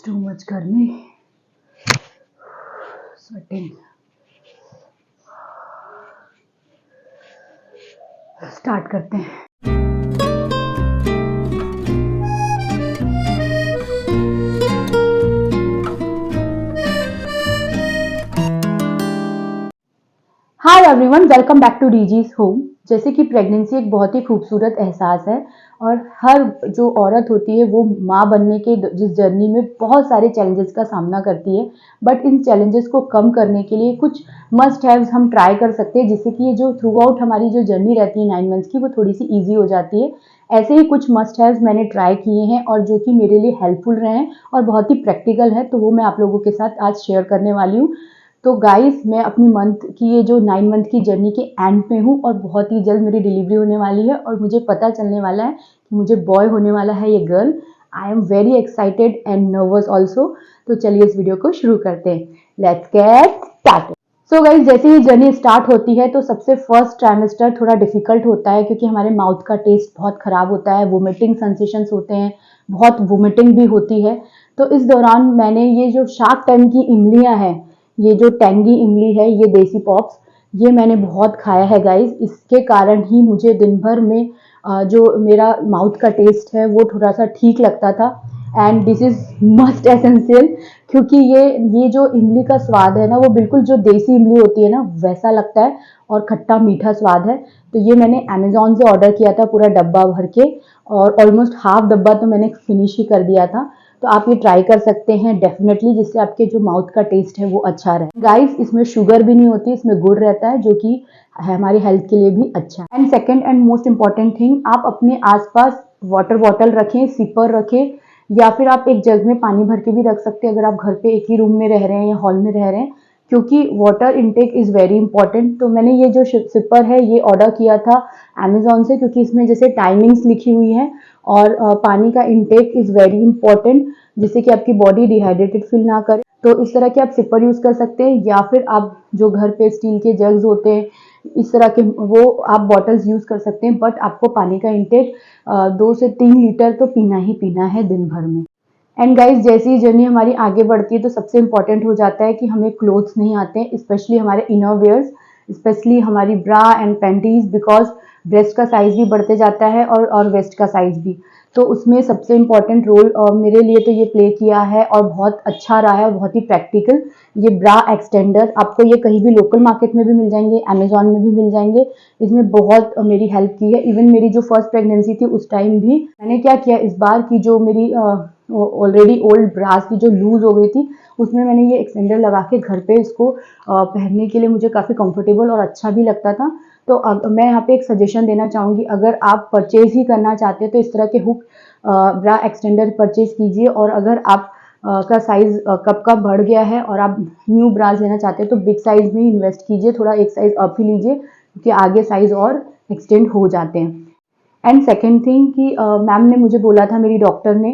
To much गर्मी, sweating. Start करते हैं। Hi everyone, welcome back to diseases home. जैसे कि प्रेगनेंसी एक बहुत ही खूबसूरत एहसास है और हर जो औरत होती है वो माँ बनने के जिस जर्नी में बहुत सारे चैलेंजेस का सामना करती है, बट इन चैलेंजेस को कम करने के लिए कुछ मस्ट हैव्स हम ट्राई कर सकते हैं, जिससे कि ये जो थ्रू आउट हमारी जो जर्नी रहती है 9 मंथ्स की, वो थोड़ी सी ईजी हो जाती है। ऐसे ही कुछ मस्ट हैव्स मैंने ट्राई किए हैं और जो कि मेरे लिए हेल्पफुल रहे हैं और बहुत ही प्रैक्टिकल है, तो वो मैं आप लोगों के साथ आज शेयर करने वाली हूँ। तो गाइस, मैं अपनी मंथ की ये जो 9 मंथ की जर्नी के एंड पे हूँ और बहुत ही जल्द मेरी डिलीवरी होने वाली है और मुझे पता चलने वाला है कि मुझे बॉय होने वाला है, ये girl. I am very excited and nervous also. तो चलिए इस वीडियो को शुरू करते हैं। Let's get started. So guys, जैसे ही जर्नी स्टार्ट होती है तो सबसे फर्स्ट ट्राइमेस्टर थोड़ा डिफिकल्ट होता है, क्योंकि हमारे माउथ का टेस्ट बहुत खराब होता है, वोमिटिंग सेंसेशंस होते हैं, बहुत वोमिटिंग भी होती है। तो इस दौरान मैंने ये जो शार्क टैंक की इमलियाँ हैं, ये जो टेंगी इमली है, ये देसी पॉप्स, ये मैंने बहुत खाया है गाइस। इसके कारण ही मुझे दिन भर में जो मेरा माउथ का टेस्ट है वो थोड़ा सा ठीक लगता था। And this is must essential, क्योंकि ये जो इमली का स्वाद है ना, वो बिल्कुल जो देसी इमली होती है ना वैसा लगता है और खट्टा मीठा स्वाद है। तो ये मैंने अमेजोन से ऑर्डर किया था पूरा डब्बा भर के, और ऑलमोस्ट हाफ डब्बा तो मैंने फिनिश ही कर दिया था। तो आप ये ट्राई कर सकते हैं डेफिनेटली, जिससे आपके जो माउथ का टेस्ट है वो अच्छा रहे। गाइस, इसमें शुगर भी नहीं होती, इसमें गुड़ रहता है, जो कि हमारी हेल्थ के लिए भी अच्छा है। And second and most important thing, आप अपने आसपास वाटर बॉटल रखें, सिपर रखें, या फिर आप एक जग में पानी भर के भी रख सकते हैं अगर आप घर पे एक ही रूम में रह रहे हैं या हॉल में रह रहे हैं, क्योंकि water intake is very important. तो मैंने ये जो सिपर है ये ऑर्डर किया था अमेजोन से, क्योंकि इसमें जैसे टाइमिंग्स लिखी हुई हैं और पानी का इनटेक इज़ वेरी इंपॉर्टेंट, जिससे कि आपकी बॉडी डिहाइड्रेटेड फील ना करे। तो इस तरह के आप सिपर यूज़ कर सकते हैं, या फिर आप जो घर पे स्टील के जग्स होते हैं इस तरह के, वो आप बॉटल्स यूज़ कर सकते हैं। बट आपको पानी का इनटेक 2 से 3 लीटर तो पीना ही पीना है दिन भर में। एंड गाइस, जैसे ही जर्नी हमारी आगे बढ़ती है तो सबसे इंपॉर्टेंट हो जाता है कि हमें क्लोथ्स नहीं आते हैं, स्पेशली हमारे इनर वेयर्स, स्पेशली हमारी ब्रा एंड पैंटीज, बिकॉज ब्रेस्ट का साइज भी बढ़ते जाता है और वेस्ट का साइज भी। तो उसमें सबसे इम्पॉर्टेंट रोल मेरे लिए तो ये प्ले किया है और बहुत अच्छा रहा है और बहुत ही प्रैक्टिकल, ये ब्रा एक्सटेंडर। आपको ये कहीं भी लोकल मार्केट में भी मिल जाएंगे, अमेजोन में भी मिल जाएंगे। इसने बहुत मेरी हेल्प की है। इवन मेरी जो फर्स्ट प्रेगनेंसी थी उस टाइम भी मैंने क्या किया, इस बार की जो मेरी ऑलरेडी ओल्ड ब्रास की जो लूज हो गई थी, उसमें मैंने ये एक्सटेंडर लगा के घर पे इसको पहनने के लिए मुझे काफ़ी कंफर्टेबल और अच्छा भी लगता था। तो अब मैं यहाँ पे एक सजेशन देना चाहूँगी, अगर आप परचेज ही करना चाहते हैं तो इस तरह के हुक ब्रा एक्सटेंडर परचेज कीजिए। और अगर आप का साइज कब का बढ़ गया है और आप न्यू ब्रास लेना चाहते हैं तो बिग साइज में इन्वेस्ट कीजिए, थोड़ा एक साइज अप ही लीजिए, क्योंकि आगे साइज और एक्सटेंड हो जाते हैं। एंड सेकेंड थिंग कि मैम ने मुझे बोला था, मेरी डॉक्टर ने,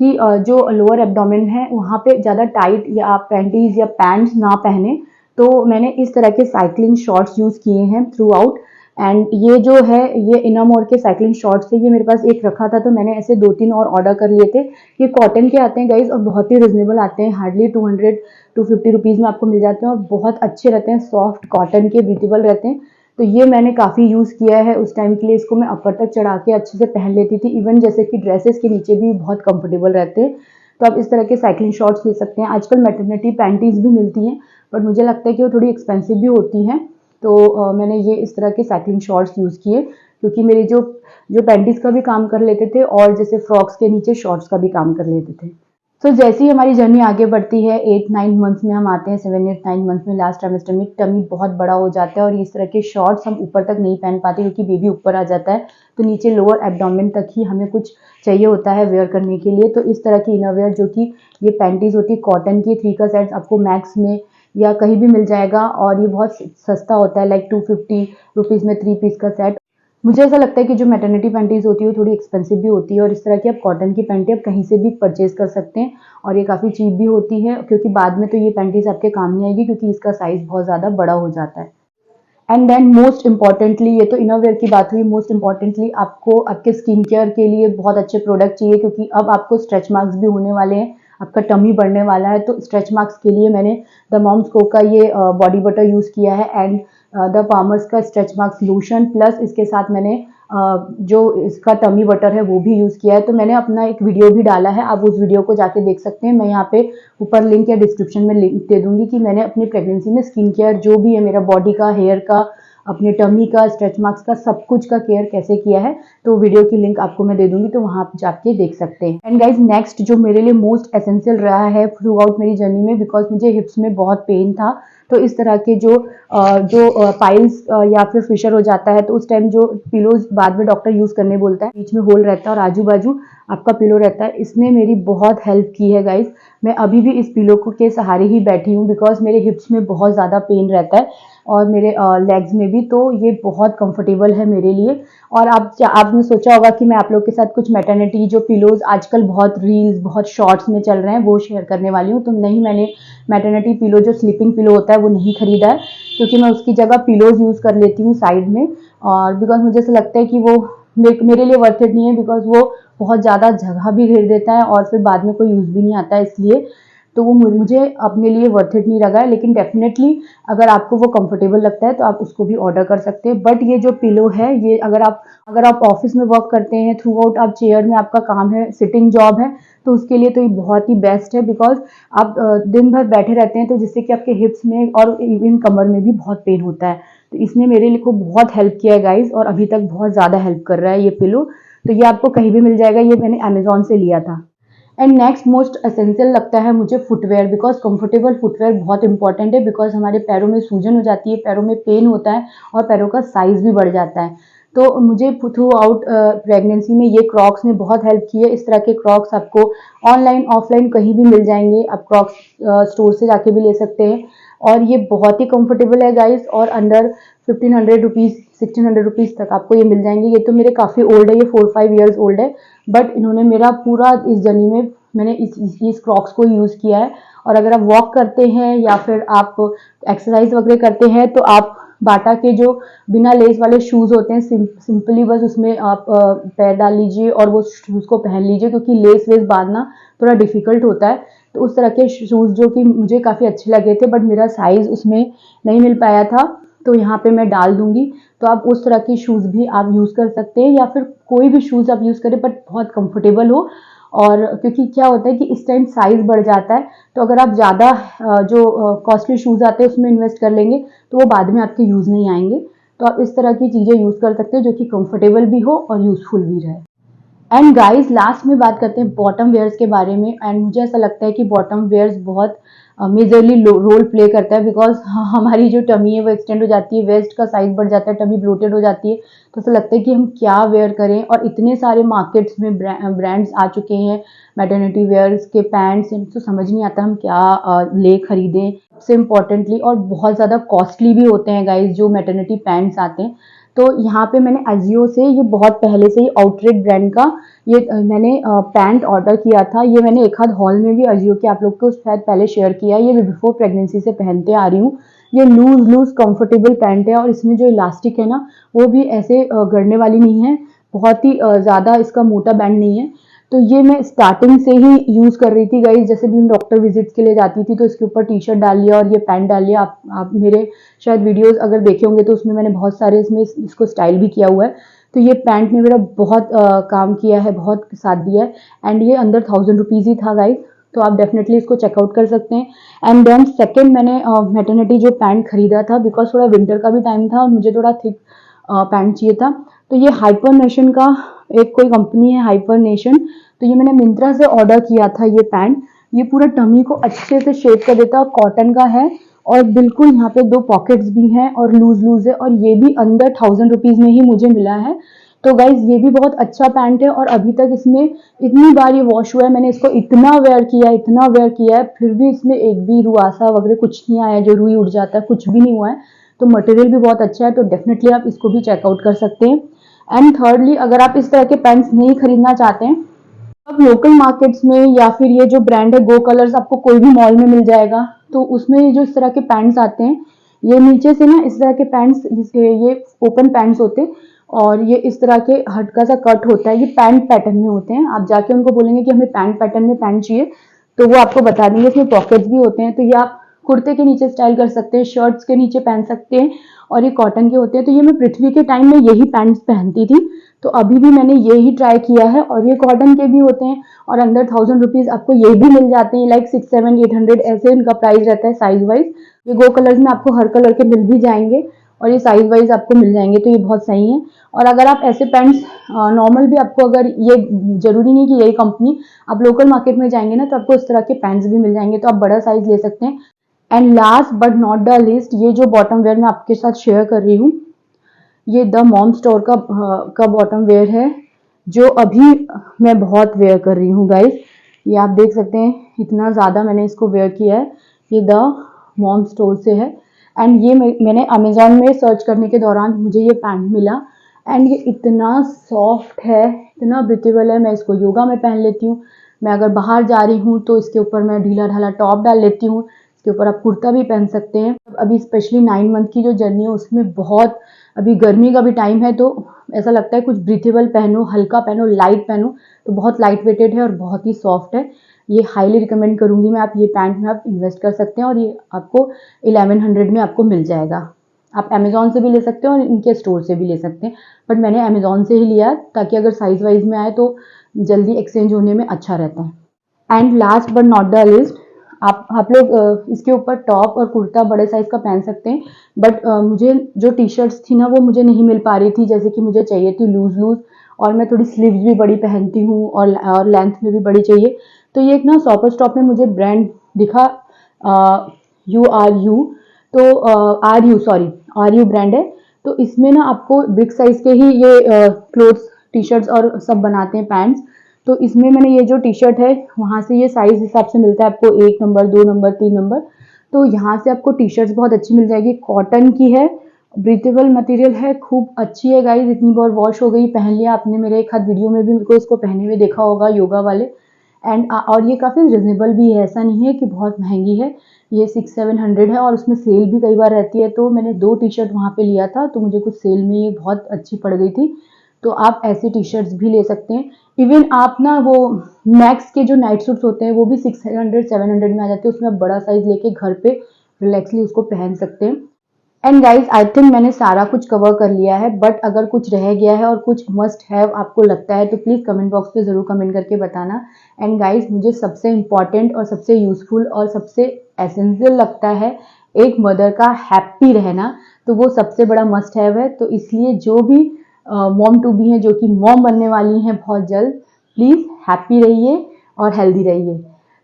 कि जो लोअर एब्डोमेन है वहाँ पे ज़्यादा टाइट या पैंटीज या पैंट्स ना पहने। तो मैंने इस तरह के साइकिलिंग शॉर्ट्स यूज़ किए हैं थ्रू आउट। एंड ये जो है ये इनामोर के साइकिलिंग शॉर्ट्स थे, ये मेरे पास एक रखा था, तो मैंने ऐसे 2-3 और ऑर्डर कर लिए थे। ये कॉटन के आते हैं गाइज और बहुत ही रिजनेबल आते हैं, हार्डली 200-250 रुपीज़ में आपको मिल जाते हैं और बहुत अच्छे रहते हैं, सॉफ्ट कॉटन के, ब्रीथेबल रहते हैं। तो ये मैंने काफ़ी यूज़ किया है उस टाइम के लिए। इसको मैं अपर तक चढ़ा के अच्छे से पहन लेती थी, इवन जैसे कि ड्रेसेस के नीचे भी बहुत कंफर्टेबल रहते हैं। तो आप इस तरह के साइकिलिंग शॉर्ट्स ले सकते हैं। आजकल मैटरनिटी पैंटीज भी मिलती हैं, बट मुझे लगता है कि वो थोड़ी एक्सपेंसिव भी होती हैं। तो मैंने ये इस तरह के साइकिलिंग शॉर्ट्स यूज़ किए, क्योंकि मेरे जो पैंटीज का भी काम कर लेते थे और जैसे फ्रॉक्स के नीचे शॉर्ट्स का भी काम कर लेते थे। तो जैसे ही हमारी जर्नी आगे बढ़ती है, 8-9 मंथ्स में हम आते हैं, 7-8-9 मंथ्स में, लास्ट ट्राइमेस्टर में टमी बहुत बड़ा हो जाता है और इस तरह के शॉर्ट्स हम ऊपर तक नहीं पहन पाते, क्योंकि बेबी ऊपर आ जाता है। तो नीचे लोअर एब्डोमेन तक ही हमें कुछ चाहिए होता है वेयर करने के लिए। तो इस तरह की इनर वेयर, जो कि ये पैंटीज होती है कॉटन की, 3 का सेट आपको मैक्स में या कहीं भी मिल जाएगा, और ये बहुत सस्ता होता है, लाइक 250 रुपीज़ में 3 पीस का सेट। मुझे ऐसा लगता है कि जो मैटरनिटी पैंटीज होती है वो थोड़ी एक्सपेंसिव भी होती है, और इस तरह की आप कॉटन की पैंटी आप कहीं से भी परचेज कर सकते हैं और ये काफ़ी चीप भी होती है, क्योंकि बाद में तो ये पैंटीज आपके काम नहीं आएगी, क्योंकि इसका साइज़ बहुत ज़्यादा बड़ा हो जाता है। एंड देन मोस्ट इंपॉर्टेंटली, ये तो इनरवेयर की बात हुई, मोस्ट इंपॉर्टेंटली आपको आपके स्किन केयर के लिए बहुत अच्छे प्रोडक्ट चाहिए, क्योंकि अब आपको स्ट्रेच मार्क्स भी होने वाले हैं। आपका टमी बढ़ने वाला है तो स्ट्रेच मार्क्स के लिए मैंने द मॉम्स को का ये बॉडी बटर यूज़ किया है एंड द पामर्स का स्ट्रेच मार्क्स लोशन, प्लस इसके साथ मैंने जो इसका टमी बटर है वो भी यूज़ किया है। तो मैंने अपना एक वीडियो भी डाला है, आप उस वीडियो को जाके देख सकते हैं। मैं यहाँ पे ऊपर लिंक या डिस्क्रिप्शन में लिंक दे दूंगी कि मैंने अपनी प्रेगनेंसी में स्किन केयर जो भी है, मेरा बॉडी का, हेयर का, अपने टमी का, स्ट्रेच मार्क्स का, सब कुछ का केयर कैसे किया है, तो वीडियो की लिंक आपको मैं दे दूंगी, तो वहां आप जाके देख सकते हैं। एंड गाइज नेक्स्ट जो मेरे लिए मोस्ट एसेंशियल रहा है थ्रू आउट मेरी जर्नी में, बिकॉज मुझे हिप्स में बहुत पेन था, तो इस तरह के जो पाइल्स या फिर फिशर हो जाता है तो उस टाइम जो पिलोज बाद में डॉक्टर यूज करने बोलता है, बीच में होल रहता है और आजू बाजू आपका पिलो रहता है, इसने मेरी बहुत हेल्प की है गाइज। मैं अभी भी इस पिलो को के सहारे ही बैठी हूँ बिकॉज मेरे हिप्स में बहुत ज़्यादा पेन रहता है और मेरे लेग्स में भी, तो ये बहुत कंफर्टेबल है मेरे लिए। और आपने सोचा होगा कि मैं आप लोग के साथ कुछ मैटरनिटी जो पिलोज आजकल बहुत रील्स, बहुत शॉर्ट्स में चल रहे हैं, वो शेयर करने वाली हूँ। तो नहीं, मैंने मैटरनिटी पिलो जो स्लीपिंग पिलो होता है वो नहीं खरीदा है, क्योंकि मैं उसकी जगह पिलोज यूज़ कर लेती हूँ साइड में, और बिकॉज मुझे ऐसा लगता है कि वो मेरे लिए वर्थ इट नहीं है, बिकॉज वो बहुत ज़्यादा जगह भी घेर देता है और फिर बाद में कोई यूज़ भी नहीं आता है, इसलिए तो वो मुझे अपने लिए वर्थ इट नहीं लगा है। लेकिन डेफिनेटली अगर आपको वो कंफर्टेबल लगता है तो आप उसको भी ऑर्डर कर सकते हैं। बट ये जो पिलो है, ये अगर आप ऑफिस में वर्क करते हैं, थ्रू आउट आप चेयर में आपका काम है, सिटिंग जॉब है, तो उसके लिए तो ये बहुत ही बेस्ट है, बिकॉज आप दिन भर बैठे रहते हैं तो जिससे कि आपके हिप्स में और इवन कमर में भी बहुत पेन होता है। तो इसने मेरे लिए को बहुत हेल्प किया है गाइज, और अभी तक बहुत ज़्यादा हेल्प कर रहा है ये पिलो। तो ये आपको कहीं भी मिल जाएगा, ये मैंने अमेजोन से लिया था। एंड नेक्स्ट मोस्ट एसेंशियल लगता है मुझे फुटवेयर, बिकॉज कंफर्टेबल फुटवेयर बहुत इंपॉर्टेंट है, बिकॉज हमारे पैरों में सूजन हो जाती है, पैरों में पेन होता है और पैरों का साइज भी बढ़ जाता है। तो मुझे थ्रू आउट प्रेगनेंसी में ये क्रॉक्स ने बहुत हेल्प की है। इस तरह के क्रॉक्स आपको ऑनलाइन ऑफलाइन कहीं भी मिल जाएंगे, आप क्रॉक्स स्टोर से जाके भी ले सकते हैं, और ये बहुत ही कंफर्टेबल है गाइस, और अंडर 1500 रुपीज़ 1600 रुपीज़ तक आपको ये मिल जाएंगे। ये तो मेरे काफ़ी ओल्ड है, ये 4-5 ईयर्स ओल्ड है, बट इन्होंने मेरा पूरा इस जर्नी में मैंने इस क्रॉक्स को यूज़ किया है। और अगर आप वॉक करते हैं या फिर आप एक्सरसाइज वगैरह करते हैं तो आप बाटा के जो बिना लेस वाले शूज़ होते हैं, सिंपली बस उसमें आप पैर डाल लीजिए और वो शूज़ को पहन लीजिए, क्योंकि लेस वेस बांधना थोड़ा डिफिकल्ट होता है। तो उस तरह के शूज़ जो कि मुझे काफ़ी अच्छे लगे थे, बट मेरा साइज़ उसमें नहीं मिल पाया था, तो यहाँ पे मैं डाल दूंगी। तो आप उस तरह के शूज़ भी आप यूज़ कर सकते हैं, या फिर कोई भी शूज़ आप यूज़ करें बट बहुत कंफर्टेबल हो। और क्योंकि क्या होता है कि इस टाइम साइज़ बढ़ जाता है, तो अगर आप ज़्यादा जो कॉस्टली शूज़ आते हैं उसमें इन्वेस्ट कर लेंगे तो वो बाद में आपके यूज़ नहीं आएंगे। तो आप इस तरह की चीज़ें यूज़ कर सकते हैं जो कि कंफर्टेबल भी हो और यूज़फुल भी रहे। एंड गाइस लास्ट में बात करते हैं बॉटम वेयर्स के बारे में। एंड मुझे ऐसा लगता है कि बॉटम वेयर्स बहुत मेजरली रोल प्ले करता है, बिकॉज हमारी जो टमी है वो एक्सटेंड हो जाती है, वेस्ट का साइज बढ़ जाता है, टमी ब्लोटेड हो जाती है, तो ऐसा लगता है कि हम क्या वेयर करें। और इतने सारे मार्केट्स में ब्रांड्स आ चुके हैं मैटरनिटी वेयर्स के पैंट्स, तो समझ नहीं आता हम क्या ले खरीदें। सबसे इम्पोर्टेंटली और बहुत ज़्यादा कॉस्टली भी होते हैं गाइज जो मैटरनिटी पैंट्स आते हैं। तो यहाँ पे मैंने अजियो से, ये बहुत पहले से ही आउटलेट ब्रांड का ये मैंने पैंट ऑर्डर किया था। ये मैंने एक आध हॉल में भी अजियो के आप लोग को शायद पहले शेयर किया है। ये मैं बिफोर प्रेगनेंसी से पहनते आ रही हूँ। ये लूज कंफर्टेबल पैंट है, और इसमें जो इलास्टिक है ना वो भी ऐसे गड़ने वाली नहीं है, बहुत ही ज़्यादा इसका मोटा बैंड नहीं है। तो ये मैं स्टार्टिंग से ही यूज़ कर रही थी गाइज, जैसे भी मैं डॉक्टर विजिट के लिए जाती थी तो इसके ऊपर टी शर्ट डाल लिया और ये पैंट डाल लिया। आप मेरे शायद वीडियोस अगर देखे होंगे तो उसमें मैंने बहुत सारे इसमें इसको स्टाइल भी किया हुआ है। तो ये पैंट ने मेरा बहुत काम किया है, बहुत साथ दिया है। एंड ये अंदर 1000 रुपीज़ ही था गाइज, तो आप डेफिनेटली इसको चेकआउट कर सकते हैं। एंड देन सेकेंड मैंने मैटरनिटी जो पैंट खरीदा था, बिकॉज थोड़ा विंटर का भी टाइम था और मुझे थोड़ा थिक पैंट चाहिए था, तो ये हाइपर नेशन का एक कोई कंपनी है, हाइपर नेशन, तो ये मैंने मिंत्रा से ऑर्डर किया था ये पैंट। ये पूरा टमी को अच्छे से शेप कर देता है, कॉटन का है, और बिल्कुल यहाँ पे 2 पॉकेट्स भी हैं और लूज है, और ये भी अंदर 1000 रुपीज़ में ही मुझे मिला है। तो गाइज ये भी बहुत अच्छा पैंट है, और अभी तक इसमें इतनी बार ये वॉश हुआ है, मैंने इसको इतना वेयर किया है, फिर भी इसमें एक भी रुआसा वगैरह कुछ नहीं आया, जो रुई उड़ जाता है कुछ भी नहीं हुआ है। तो मटेरियल भी बहुत अच्छा है, तो डेफिनेटली आप इसको भी चेकआउट कर सकते हैं। एंड थर्डली, अगर आप इस तरह के पैंट्स नहीं खरीदना चाहते हैं, अब लोकल मार्केट्स में या फिर ये जो ब्रांड है गो कलर्स, आपको कोई भी मॉल में मिल जाएगा। तो उसमें जो इस तरह के पैंट्स आते हैं, ये नीचे से ना इस तरह के पैंट्स, ये ओपन पैंट्स होते हैं, और ये इस तरह के हल्का सा कट होता है, ये पैंट पैटर्न में होते हैं। आप जाके उनको बोलेंगे कि हमें पैंट पैटर्न में पैंट चाहिए, तो वो आपको बता देंगे। इसमें पॉकेट्स भी होते हैं, तो ये आप कुर्ते के नीचे स्टाइल कर सकते हैं, शर्ट्स के नीचे पहन सकते हैं, और ये कॉटन के होते हैं। तो ये मैं पृथ्वी के टाइम में यही पैंट्स पहनती थी, तो अभी भी मैंने यही ट्राई किया है। और ये कॉटन के भी होते हैं, और अंडर 1000 रुपीज आपको ये भी मिल जाते हैं, लाइक 600-700-800 ऐसे इनका प्राइस रहता है साइज वाइज। ये 2 कलर्स में आपको हर कलर के मिल भी जाएंगे, और ये साइज वाइज आपको मिल जाएंगे, तो ये बहुत सही है। और अगर आप ऐसे पैंट्स नॉर्मल भी आपको, अगर ये जरूरी नहीं कि यही कंपनी, आप लोकल मार्केट में जाएंगे ना तो आपको इस तरह के पैंट्स भी मिल जाएंगे, तो आप बड़ा साइज ले सकते हैं। And last but not the list, ये जो बॉटम वेयर मैं आपके साथ शेयर कर रही हूँ, ये द मॉम स्टोर का बॉटम वेयर है, जो अभी मैं बहुत वेयर कर रही हूँ गाइस। ये आप देख सकते हैं, इतना ज़्यादा मैंने इसको वेयर किया है। ये द मॉम स्टोर से है, एंड ये मैंने अमेजोन में सर्च करने के दौरान मुझे ये पैंट मिला, एंड ये इतना सॉफ्ट है, इतना ब्रीथेबल है। मैं इसको योगा में पहन लेती हूँ, मैं अगर बाहर जा रही हूँ तो इसके ऊपर मैं ढीला ढाला टॉप डाल लेती हूँ, इसके ऊपर आप कुर्ता भी पहन सकते हैं। अभी स्पेशली 9 मंथ की जो जर्नी है उसमें बहुत, अभी गर्मी का भी टाइम है, तो ऐसा लगता है कुछ ब्रीथेबल पहनो, हल्का पहनो, लाइट पहनो, तो बहुत लाइट वेटेड है और बहुत ही सॉफ्ट है। ये हाईली रिकमेंड करूंगी मैं, आप ये पैंट में आप इन्वेस्ट कर सकते हैं, और ये आपको 1100 में आपको मिल जाएगा। आप अमेजोन से भी ले सकते हैं और इनके स्टोर से भी ले सकते हैं, बट मैंने अमेजोन से ही लिया, ताकि अगर साइज वाइज में आए तो जल्दी एक्सचेंज होने में अच्छा रहता है। And last but not the list, आप लोग इसके ऊपर टॉप और कुर्ता बड़े साइज का पहन सकते हैं, बट मुझे जो टी शर्ट्स थी ना वो मुझे नहीं मिल पा रही थी जैसे कि मुझे चाहिए थी, लूज लूज, और मैं थोड़ी स्लीव्स भी बड़ी पहनती हूँ, और लेंथ में भी बड़ी चाहिए। तो ये एक ना शॉपर स्टॉप में मुझे ब्रांड दिखा, URU, तो RU ब्रांड है। तो इसमें ना आपको बिग साइज के ही ये क्लोथ्स, टी शर्ट्स और सब बनाते हैं, पैंट्स। तो इसमें मैंने ये जो टी शर्ट है, वहाँ से ये साइज हिसाब से मिलता है आपको, 1 नंबर, 2 नंबर, 3 नंबर। तो यहाँ से आपको टी शर्ट्स बहुत अच्छी मिल जाएगी, कॉटन की है, ब्रीथेबल मटेरियल है, खूब अच्छी है गाइज। इतनी बार वॉश हो गई, पहन लिया आपने, मेरे एक हाथ वीडियो में भी मेरे को इसको पहने हुए देखा होगा, योगा वाले। एंड और ये काफ़ी रिजनेबल भी है, ऐसा नहीं है कि बहुत महंगी है। ये 600-700 है, और उसमें सेल भी कई बार रहती है। तो मैंने 2 टी शर्ट वहाँ पे लिया था, तो मुझे कुछ सेल में ये बहुत अच्छी पड़ गई थी। तो आप ऐसे टी शर्ट्स भी ले सकते हैं। इवन आप ना वो मैक्स के जो नाइट सूट्स होते हैं वो भी 600-700 में आ जाते हैं, उसमें आप बड़ा साइज लेके घर पे रिलैक्सली उसको पहन सकते हैं। एंड गाइज आई थिंक मैंने सारा कुछ कवर कर लिया है, बट अगर कुछ रह गया है और कुछ मस्ट हैव आपको लगता है तो प्लीज़ कमेंट बॉक्स पे ज़रूर कमेंट करके बताना। एंड गाइज मुझे सबसे इम्पॉर्टेंट और सबसे यूजफुल और सबसे एसेंशियल लगता है एक मदर का हैप्पी रहना, तो वो सबसे बड़ा मस्ट हैव है। तो इसलिए जो भी मॉम टू बी हैं, जो कि मॉम बनने वाली हैं बहुत जल्द, प्लीज़ हैप्पी रहिए और हेल्दी रहिए।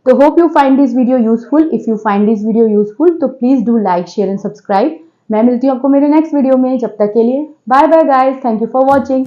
तो hope you find this video useful. If you find this video useful तो please do like, share and subscribe. मैं मिलती हूँ आपको मेरे नेक्स्ट वीडियो में, जब तक के लिए bye bye guys, thank you for watching.